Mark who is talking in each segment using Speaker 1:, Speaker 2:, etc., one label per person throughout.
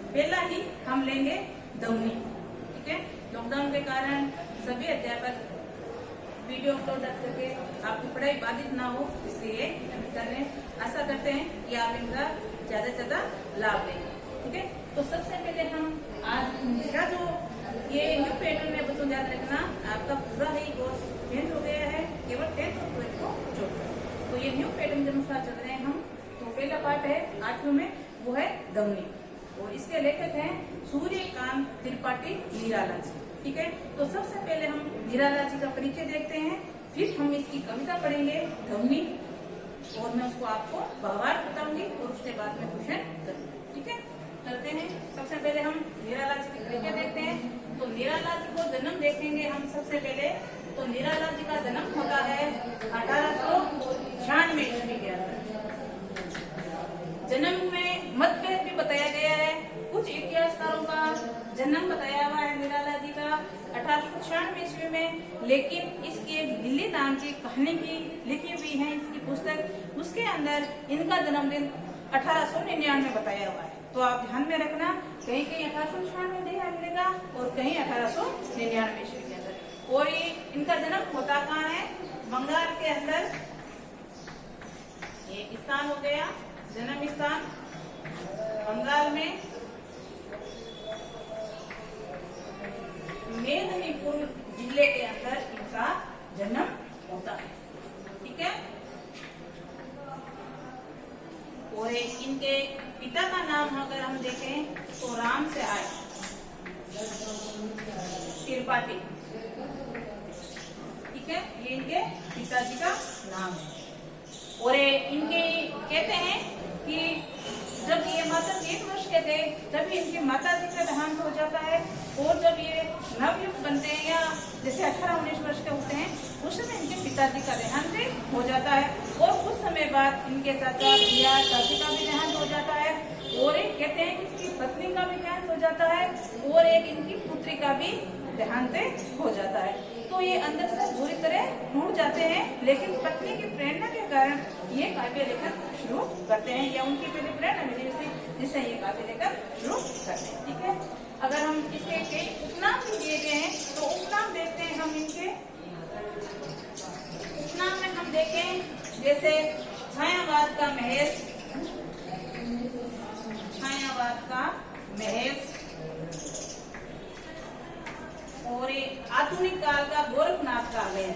Speaker 1: पहला ही हम लेंगे दौनी। ठीक है, लॉकडाउन के कारण सभी अध्यापक वीडियो अपलोड करके आपकी पढ़ाई बाधित ना हो, इसलिए करने आशा करते हैं कि आप इनका ज्यादा से ज्यादा लाभ लेंगे। ठीक है, तो सबसे पहले हम आज मेरा जो ये न्यू पैटर्न में बच्चों याद रखना, आपका पूरा ही कोर्स चेंज हो गया है, केवल 10th और 12th को छोड़कर। तो ये न्यू पैटर्न के अनुसार चल रहे हैं हम। तो पहला पार्ट है 8वीं में, वो है दौनी, और इसके लेखक हैं सूर्यकांत त्रिपाठी निराला जी। ठीक है, तो सबसे पहले हम निराला जी का परिचय देखते हैं, फिर हम इसकी कविता पढ़ेंगे दौनी, और मैं उसको आपको भावार्थ बताऊंगी और उसके बाद में क्वेश्चन करूंगी। ठीक है, करते हैं। सबसे पहले हम निराला जी की परिचय देखते हैं। तो निराला जी को जन्म देखेंगे हम सबसे पहले। तो निराला जी का जन्म होता है 1896 ईस्वी के अंदर। जन्म में मतभेद भी बताया गया है, कुछ इतिहासकारों का जन्म बताया हुआ है निराला जी का 1896 ईस्वी में, लेकिन इसकी एक दिल्ली नाम की कहानी की लिखी हुई है इसकी पुस्तक, उसके अंदर इनका जन्मदिन 1899 बताया हुआ है। तो आप ध्यान में रखना, कहीं कहीं 1896 दिया मिलेगा और कहीं 1899 ईस्वी के अंदर। और ये इनका जन्म होता कहाँ है? बंगाल के अंदर। ये स्थान हो गया जन्म स्थान बंगाल में मेदिनीपुर जिले के अंदर इनका जन्म होता है। ठीक है, और इनके पिता का नाम अगर हम देखें तो राम से आए त्रिपाठी। ठीक है, ये इनके पिताजी का नाम है। और इनके कहते हैं कि जब ये माता 3 वर्ष के थे तभी इनकी माता जी का देहांत हो जाता है, और जब ये नवयुवक बनते हैं या जैसे 18-19 वर्ष के होते हैं उस समय इनके पिताजी का देहांत हो जाता है, और कुछ समय बाद इनके चाचा भैया चाची का भी देहांत हो जाता है, और एक कहते हैं कि इसकी पत्नी का भी देहांत हो जाता है, और एक इनकी पुत्री का भी देहांत हो जाता है। तो ये अंदर से बुरी तरह टूट जाते हैं, लेकिन पत्नी की प्रेरणा के कारण ये काव्य लेखन शुरू करते हैं, या उनकी पहले प्रेरणा मिली जिससे ये काव्य लेखन शुरू करते हैं। ठीक है, अगर हम इसके कई उपनाम भी दिए गए हैं तो उपनाम देखते हैं हम इनके। उपनाम में हम देखें जैसे छायावाद का महेश, छायावाद का महेश, और आधुनिक काल का गोरखनाथ काव्य है।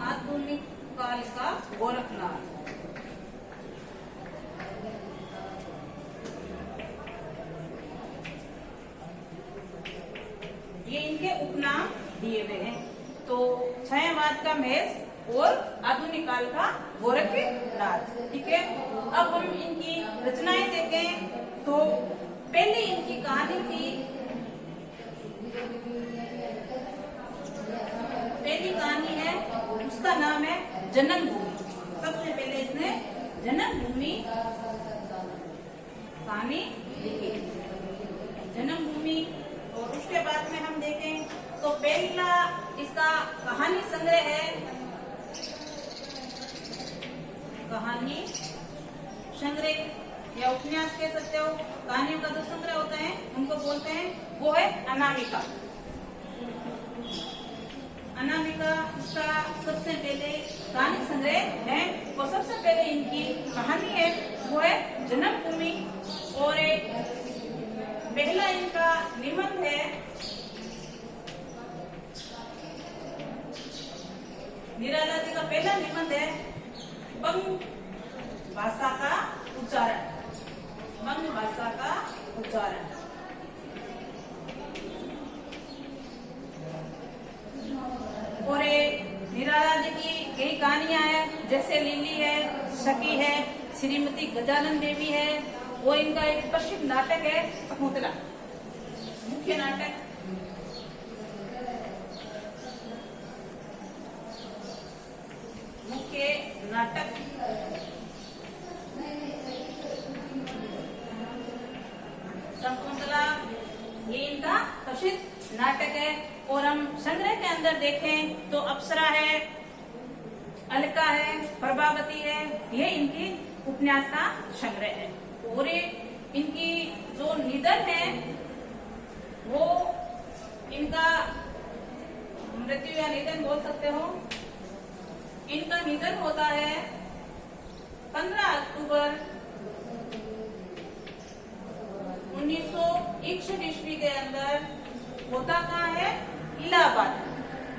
Speaker 1: आधुनिक काल का गोरखनाथ, ये इनके उपनाम दिए हुए हैं। तो छायावाद का महेश और आधुनिक काल का गोरखनाथ। ठीक है, अब हम इनकी रचनाएं देखें तो पहली इनकी कहानी थी, पहली कहानी है उसका नाम है जन्मभूमि। सबसे पहले इसने जन्मभूमि कहानी लिखी, जन्मभूमि। और उसके बाद में हम देखें तो पहला इसका कहानी संग्रह है, कहानी संग्रह या उपन्यास कह सकते हो, कहानियों का जो संग्रह होता है उनको बोलते हैं, वो है अनामिका। अनामिका इसका सबसे पहले कहानी संग्रह है, और सबसे पहले इनकी कहानी है वो है जन्मभूमि। और पहला इनका निबंध है, निराला जी का पहला निबंध है बंग भाषा का उच्चारण, बंग भाषा का उच्चारण। और निराला जी की कई कहानियां हैं, जैसे लिली है, सखी है, श्रीमती गजानन देवी है, वो इनका एक प्रसिद्ध नाटक है शकुंतला, मुख्य नाटक। मुख्य नाटक शकुंतला, ये इनका प्रसिद्ध नाटक है। और हम संग्रह के अंदर देखें तो अप्सरा है, अलका है, प्रभावती है, ये इनकी उपन्यास का संग्रह है। और इनकी जो निधन है वो इनका मृत्यु या निधन बोल सकते हो, इनका निधन होता है 15 अक्टूबर 1961 ईस्वी के अंदर। होता कहाँ है? इलाहाबाद,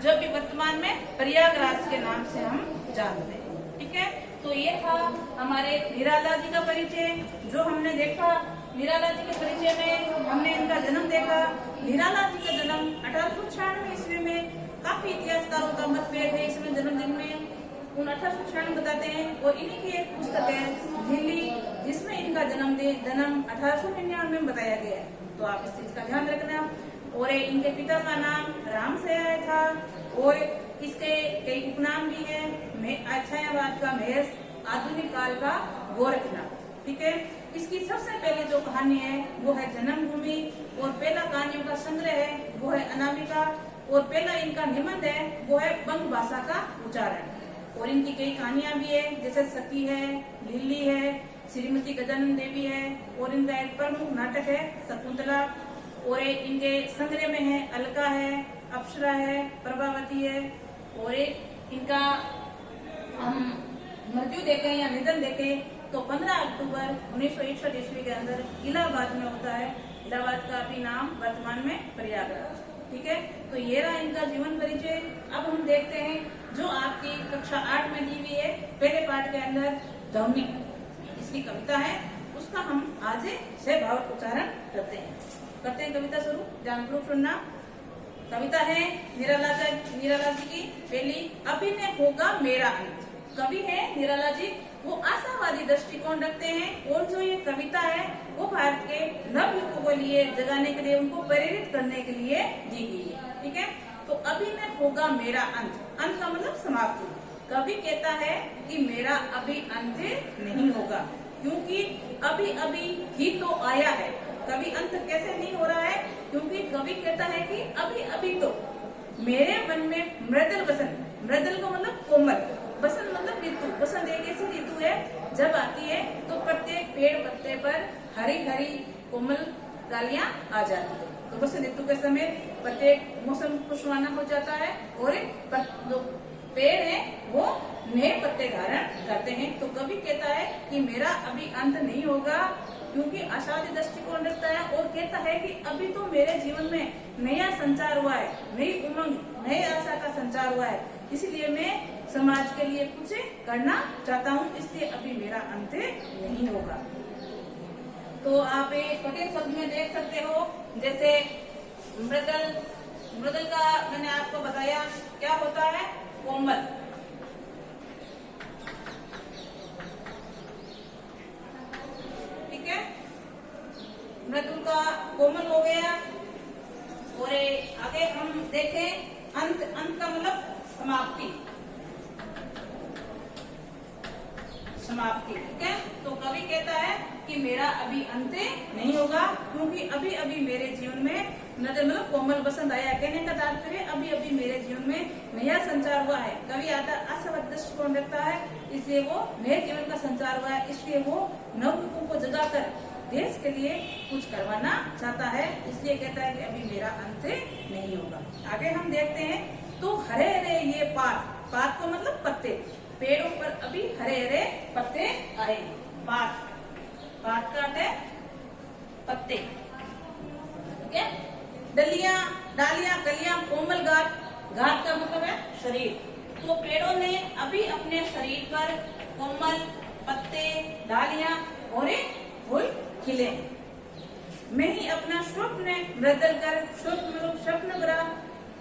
Speaker 1: जो कि वर्तमान में प्रयागराज के नाम से हम जानते हैं। ठीक है, तो ये था हमारे निराला जी का परिचय। जो हमने देखा निराला जी के परिचय में हमने इनका जन्म देखा। निराला जी का जन्म 1896 ईस्वी में, काफी इतिहासकारों का मतभेद है इसमें जन्मदिन में। 1896 बताते हैं और इन्हीं की एक पुस्तक है दिल्ली, जिसमें इनका जन्म 1899 में बताया गया है। तो आप इस चीज का ध्यान रखना। और इनके पिता का नाम राम से आया था और इसके कई उपनाम भी है। छायावाद का महेश, आधुनिक काल का गोरखनाथ। ठीक है, इसकी सबसे पहले जो कहानी है वो है जन्मभूमि, और पहला कहानियों का संग्रह है वो है अनामिका, और पहला इनका निबंध है वो है बंग भाषा का उच्चारण। और इनकी कई कहानियां भी है, जैसे सती है, लिल्ली है, श्रीमती गजानन देवी है, और इनका एक प्रमुख नाटक है शकुंतला। और इनके संग्रह में है अलका है, अप्सरा है, प्रभावती है। और इनका हम मृत्यु देखें या निधन देखें तो 15 अक्टूबर 1961 ईस्वी के अंदर इलाहाबाद में होता है। इलाहाबाद का अभी नाम वर्तमान में प्रयागराज। ठीक है, तो ये रहा इनका जीवन परिचय। अब हम देखते हैं जो आपकी कक्षा 8 में दी हुई है, पहले पाठ के अंदर ध्वनि इसकी कविता है, उसका हम आज से भाव उच्चारण करते हैं। कविता शुरू, ध्यानपूर्वक सुनना। कविता है निराला जी की पहली, अभिनय होगा मेरा अंत। कवि है निराला जी, वो आशावादी दृष्टिकोण रखते हैं। और जो ये कविता है वो भारत के नवयुवकों को लिए जगाने के लिए, उनको प्रेरित करने के लिए दी गई है। ठीक है, तो अभिनय होगा मेरा अंत, अंत का मतलब समाप्ति। कवि कहता है कि मेरा अभी अंत नहीं होगा, क्योंकि अभी अभी ही तो आया है। कभी अंत कैसे नहीं हो रहा है? क्योंकि कवि कहता है कि अभी अभी तो मेरे मन में मृदल बसंत, मृदल को मतलब कोमल, बसंत मतलब ऋतु। बसंत एक ऐसी ऋतु है जब आती है तो प्रत्येक पेड़ पत्ते पर हरी हरी कोमल डालियां आ जाती है। तो बसंत ऋतु के समय प्रत्येक मौसम खुशहाना हो जाता है और जो पेड़ है वो नए पत्ते धारण करते हैं। तो कवि कहता है कि मेरा अभी अंत नहीं होगा, क्योंकि आशावादी दृष्टिकोण रखता है और कहता है कि अभी तो मेरे जीवन में नया संचार हुआ है, नई उमंग, नई आशा का संचार हुआ है, इसलिए मैं समाज के लिए कुछ करना चाहता हूँ, इसलिए अभी मेरा अंत नहीं होगा। तो आप एक कठिन शब्द में देख सकते हो, जैसे मृदल, मृदल का मैंने आपको बताया क्या होता है, कोमल। ठीक है, मृदुल का कोमल हो गया। और आगे हम देखें अंत, अंत का मतलब समाप्ति, समाप्ति। ठीक है, तो कवि कहता है कि मेरा अभी अंत नहीं होगा, क्योंकि अभी अभी मेरे जीवन में मतलब कोमल बसंत आया। कहने का तात्पर्य अभी अभी मेरे जीवन में नया संचार हुआ है। कवि आशावादी दृष्टिकोण रखता है, इसलिए वो नए जीवन का संचार हुआ है, इसलिए वो नवयुवकों को जगाकर देश के लिए कुछ करवाना चाहता है, इसलिए कहता है कि अभी मेरा अंत नहीं होगा। आगे हम देखते हैं, तो हरे हरे ये पात, पात को मतलब पत्ते, पेड़ों पर अभी हरे हरे पत्ते आए। पात, पात का अर्थ है पत्ते। ठीक है, डलियां, डालियां, कलियां, कोमल गात, गात का मतलब है शरीर। तो पेड़ों ने अभी अपने शरीर पर कोमल पत्ते, डालियां और फूल खिले। मैं ही अपना स्वप्न मृदल कर, स्वप्न मतलब स्वप्न करा,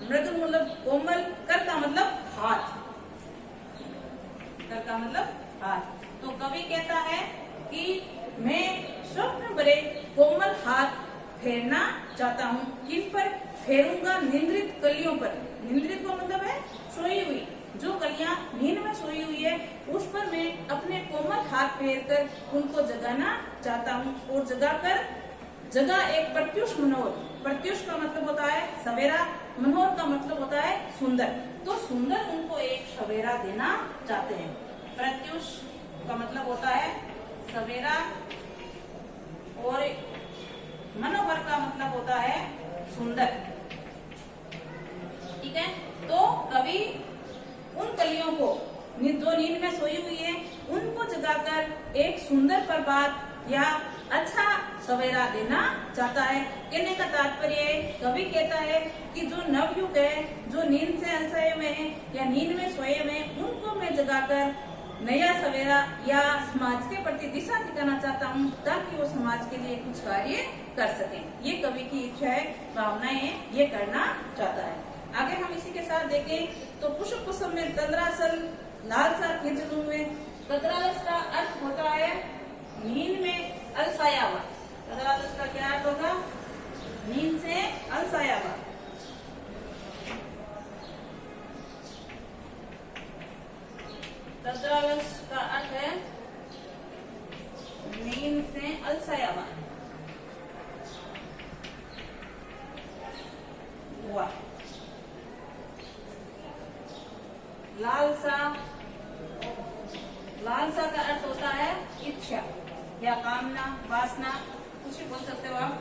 Speaker 1: मृदुल मतलब कोमल, कर का मतलब हाथ, कर का मतलब हाथ। तो कवि कहता है कि मैं स्वप्न भरे कोमल हाथ फेरना चाहता हूँ। किन पर फेरूंगा? निंद्रित कलियों पर। निंद्रित को मतलब है सोई हुई, जो कलियां नींद में सोई हुई है उस पर मैं अपने कोमल हाथ फेर कर उनको जगाना चाहता हूँ। और जगाकर, जगा एक प्रत्युष मनोहर, प्रत्युष का मतलब होता है सवेरा, मनोहर का मतलब होता है सुंदर। तो सुंदर उनको एक सवेरा देना चाहते हैं। प्रत्युष का मतलब होता है सवेरा और मनोहर का मतलब होता है सुंदर। ठीक है, तो कवि उन कलियों को जो नींद में सोई हुई है उनको जगाकर एक सुंदर प्रभात या अच्छा सवेरा देना चाहता है। कहने का तात्पर्य है, कवि कहता है कि जो नवयुग है, जो नींद से अलसाए हुए हैं या नींद में सोए हुए हैं, उनको मैं जगाकर नया सवेरा या समाज के प्रति दिशा दिखाना चाहता हूँ, ताकि वो समाज के लिए कुछ कार्य कर सकें। ये कवि की इच्छा है, भावनाएं है, ये करना चाहता है। आगे हम इसी के साथ देखें तो पुष्प कुसुम में तंद्रासल लाल सा खींच लूंगे। तंद्रालस का अर्थ होता है नींद में अलसाया हुआ। तंद्रालस का क्या अर्थ होगा? नींद से अलसाया हुआ। तंद्रालस का अर्थ है नींद से अलसाया हुआ। लालसा, लालसा का अर्थ होता है इच्छा या कामना, वासना, कुछ भी बोल सकते हो आप।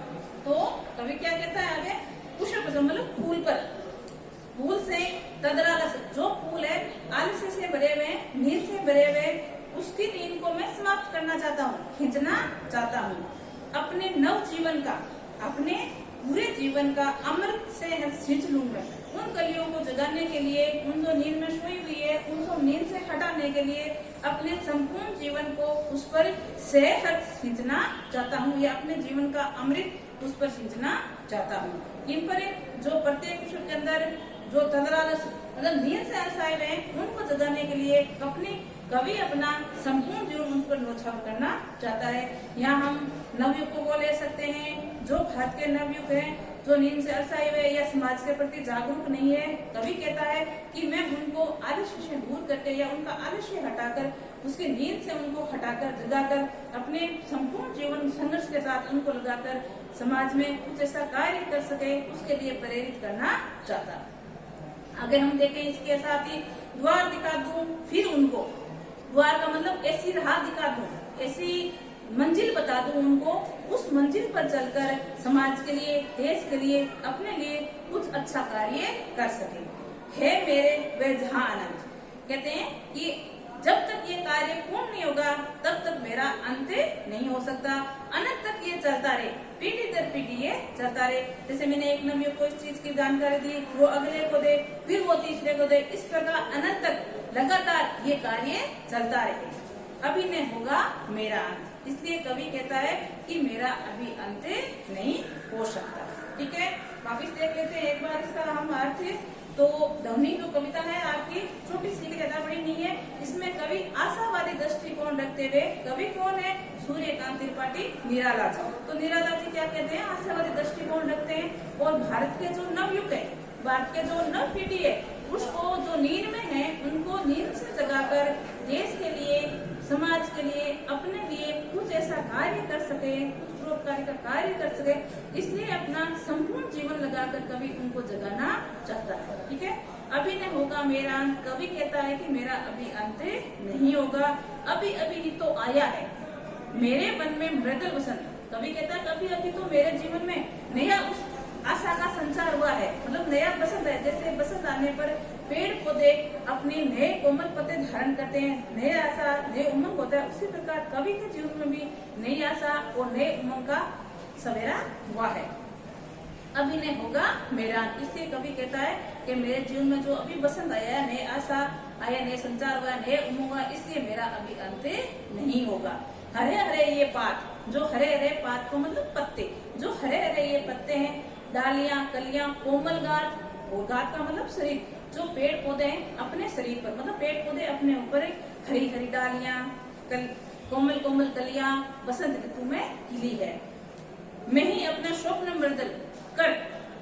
Speaker 1: तो कवि क्या कहता है आगे? पुष्प मतलब फूल पर, फूल से तंद्रालस, जो फूल है आलस्य से भरे हुए, नींद से भरे हुए, उसकी नींद को मैं समाप्त करना चाहता हूँ, खींचना चाहता हूँ। अपने नव जीवन का, अपने पूरे जीवन का अमृत से सींच लूंगा। उन कलियों को जगाने के लिए, उन जो नींद में सोई हुई है, उनको नींद से हटाने के लिए अपने संपूर्ण जीवन को उस पर से सींचना चाहता हूँ, या अपने जीवन का अमृत उस पर सींचना चाहता हूँ। इन पर जो प्रत्येक पुष्प के अंदर जो तंद्रालस मतलब नींद से अलसाए हुए हैं, उनको जगाने के लिए कवि अपना संपूर्ण जीवन उस पर न्यौछावर करना चाहता है। यहाँ हम नवयुग को ले सकते हैं, जो भारत के नवयुग है, जो नींद से अलसाए हुए या समाज के प्रति जागरूक नहीं है। कवि कहता है कि मैं उनको आलस्य से दूर करके या उनका आलस्य हटाकर, उसकी नींद से उनको हटाकर, जगाकर, अपने संपूर्ण जीवन संघर्ष के साथ उनको लगाकर समाज में कुछ ऐसा कार्य कर सके, उसके लिए प्रेरित करना चाहता है। अगर हम देखें इसके साथ ही द्वार दिखा दूं फिर उनको, द्वार का मतलब ऐसी राह दिखा दूं, ऐसी मंजिल बता दूं उनको, उस मंजिल पर चलकर समाज के लिए, देश के लिए, अपने लिए कुछ अच्छा कार्य कर सके। है मेरे वे जहां अनंत, कहते हैं कि जब तक ये कार्य पूर्ण नहीं होगा तब तक मेरा अंत नहीं हो सकता। अनंत तक ये चलता रहे, पीढ़ी दर पीढ़ी ये चलता रहे। जैसे मैंने एक नवयुग को इस चीज की जानकारी दी, वो अगले को दे, फिर वो तीसरे को दे, इस प्रकार अनंत तक लगातार ये कार्य चलता रहे। अभी नहीं होगा मेरा अंत, इसलिए कवि कहता है कि मेरा अभी अंत नहीं हो सकता। ठीक है, वापिस देख लेते हैं एक बार इसका हम अर्थ। तो ध्वनि जो कविता है आपकी छोटी सी, ज्यादा बड़ी नहीं है। इसमें कवि आशावादी दृष्टिकोण रखते हुए, कवि कौन है? सूर्यकांत त्रिपाठी निराला जी। तो निराला जी क्या कहते हैं? आशावादी दृष्टिकोण रखते हैं और भारत के जो नवयुग है, भारत के जो नव पीढ़ी है, उसको जो नींद में है उनको नींद से जगाकर देश के लिए, समाज के लिए, अपने लिए कुछ ऐसा कार्य कर सके, कुछ परोपकारी का कार्य कर सके, इसलिए अपना संपूर्ण जीवन लगाकर कवि उनको जगाना चाहता है। ठीक है, अभी नहीं होगा मेरा अंत, कवि कहता है कि मेरा अभी अंत नहीं होगा, अभी अभी ही तो आया है मेरे मन में मृदल वसंत। कवि कहता है कभी अभी तो मेरे जीवन में नया उस आशा का संचार हुआ है, मतलब नया बसंत है। जैसे बसंत आने पर पेड़ पौधे अपने नए कोमल पत्ते धारण करते हैं, नए आशा, नए उमंग होता है, उसी प्रकार कवि के जीवन में भी नई आशा और नए उमंग का सवेरा हुआ है। अभी नहीं होगा मेरा, इसलिए कवि कहता है कि मेरे जीवन में जो अभी बसंत आया है, नए आशा आया, नए संचार हुआ, नए उमंग हुआ, इसलिए मेरा अभी अंत नहीं होगा। हरे हरे ये पात, जो हरे हरे पात को मतलब पत्ते, जो हरे हरे ये पत्ते हैं, डालियां, कलियां, कोमल गांठ, और गांठ का मतलब शरीर, जो पेड़ पौधे हैं अपने शरीर पर, मतलब पेड़ पौधे अपने ऊपर हरी हरी डालियां, कोमल कोमल कलियां बसंत ऋतु में खिली है। मैं ही अपना स्वप्न मृदल कर,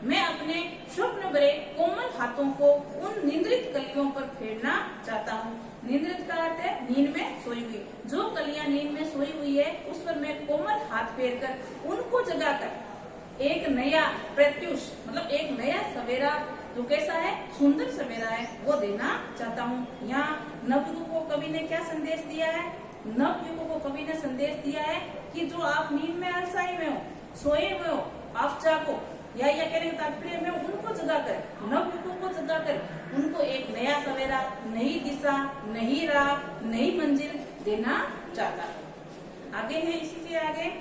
Speaker 1: मैं अपने स्वप्न भरे कोमल हाथों को उन निंद्रित कलियों पर फेरना चाहता हूँ। निंद्रित का अर्थ है नींद में सोई हुई, जो कलियां नींद में सोई हुई है उस पर मैं कोमल हाथ फेर कर उनको जगाकर एक नया प्रत्युष मतलब एक नया सवेरा जो कैसा है, सुंदर सवेरा है, वो देना चाहता हूँ। यहाँ नवयुवकों को कवि ने क्या संदेश दिया है? नवयुवकों को कवि ने संदेश दिया है कि जो आप नींद में अलसाए हुए हो, सोए हुए हो, आप जागो, या कहने का तात्पर्य में उनको जगाकर, नवयुवकों को जगाकर उनको एक नया सवेरा, नई दिशा, नई राह, नई मंजिल देना चाहता है। आगे है, इसी के आगे,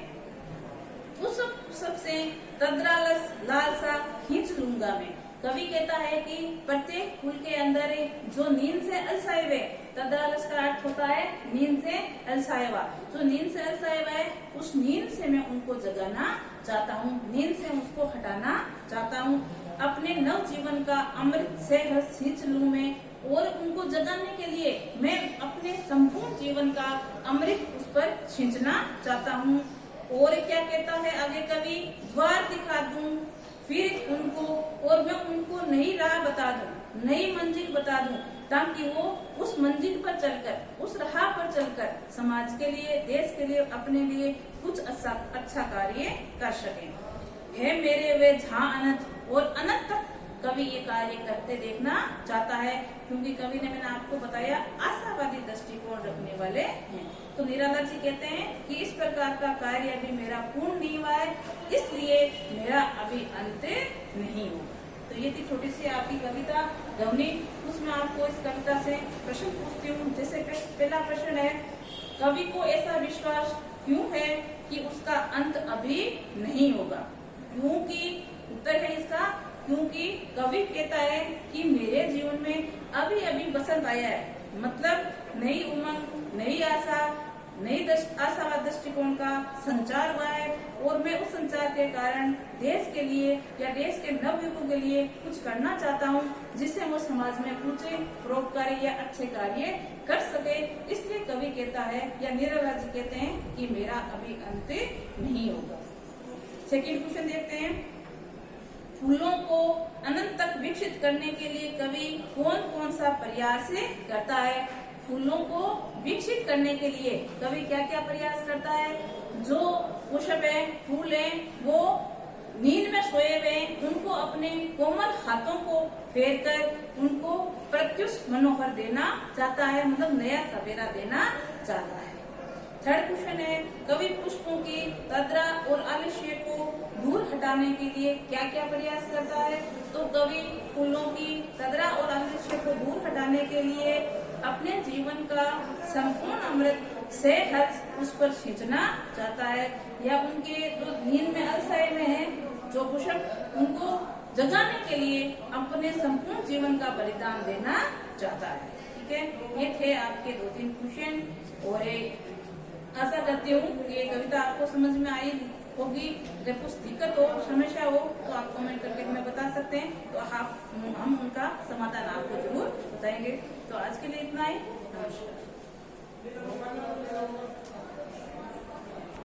Speaker 1: उस सबसे तद्रालस लालसा खींच लूंगा मैं। कवि कहता है कि प्रत्येक फूल के अंदर जो नींद से अलसाए हुए, तद्रालस का अर्थ होता है नींद से अलसाया हुआ, जो नींद से अलसाया हुआ है, उस नींद से मैं उनको जगाना चाहता हूँ, नींद से उसको हटाना चाहता हूँ। अपने नव जीवन का अमृत से खींच लूं मैं, और उनको जगाने के लिए मैं अपने संपूर्ण जीवन का अमृत उस पर खींचना चाहता हूँ। और क्या कहता है आगे कवि? द्वार दिखा दूं फिर उनको, और मैं उनको नई राह बता दूं, नई मंजिल बता दूं, ताकि वो उस मंजिल पर चलकर, उस राह पर चलकर समाज के लिए, देश के लिए, अपने लिए कुछ अच्छा कार्य कर सकें। है मेरे वे जहाँ अनंत, और अनंत तक कवि ये कार्य करते देखना चाहता है, क्योंकि कवि ने, मैंने आपको बताया, आशावादी दृष्टिकोण रखने वाले हैं। तो निराला जी कहते हैं कि इस प्रकार का कार्य अभी मेरा पूर्ण नहीं हुआ है, इसलिए मेरा अभी अंत नहीं हुआ। तो ये थी छोटी सी आपकी कविता ध्वनि। उसमें आपको इस कविता से प्रश्न पूछती हूँ। जैसे पहला प्रश्न है, कवि को ऐसा विश्वास क्यों है कि उसका अंत अभी नहीं होगा? क्योंकि उत्तर है इसका, क्योंकि कवि कहता है कि मेरे जीवन में अभी अभी बसंत आया है, मतलब नई उमंग, नई आशा, नई आशावाद दृष्टिकोण का संचार हुआ है, और मैं उस संचार के कारण देश के लिए या देश के नवयुवकों के लिए कुछ करना चाहता हूँ, जिससे वो समाज में कुछ परोपकारी या अच्छे कार्य कर सके। इसलिए कवि कहता है, या निराला जी कहते हैं कि मेरा अभी अंत नहीं होगा। सेकेंड क्वेश्चन देखते हैं, फूलों को अनंत तक विकसित करने के लिए कवि कौन कौन सा प्रयास करता है? फूलों को विकसित करने के लिए कवि क्या क्या प्रयास करता है? जो पुष्प है, फूल है, वो नींद में सोए हुए, उनको अपने कोमल हाथों को फेर कर उनको प्रत्युष मनोहर देना चाहता है, मतलब नया सवेरा देना चाहता है। थर्ड क्वेश्चन है, कवि पुष्पों की तद्रा और आलस्य को दूर हटाने के लिए क्या क्या प्रयास करता है? तो कवि फूलों की तद्रा और आलस्य को दूर हटाने के लिए अपने जीवन का संपूर्ण अमृत से हर्ष उस पर खींचना चाहता है, या उनके जो नींद में अलसाए में है जो पुष्प, उनको जगाने के लिए अपने संपूर्ण जीवन का बलिदान देना चाहता है। ठीक है, ये थे आपके 2-3 क्वेश्चन, और आशा करती हूँ ये कविता आपको समझ में आई होगी। जब कुछ दिक्कत हो, समस्या हो, तो आप कमेंट करके हमें बता सकते हैं, तो हम उनका समाधान आपको जरूर बताएंगे। तो आज के लिए इतना ही, नमस्कार।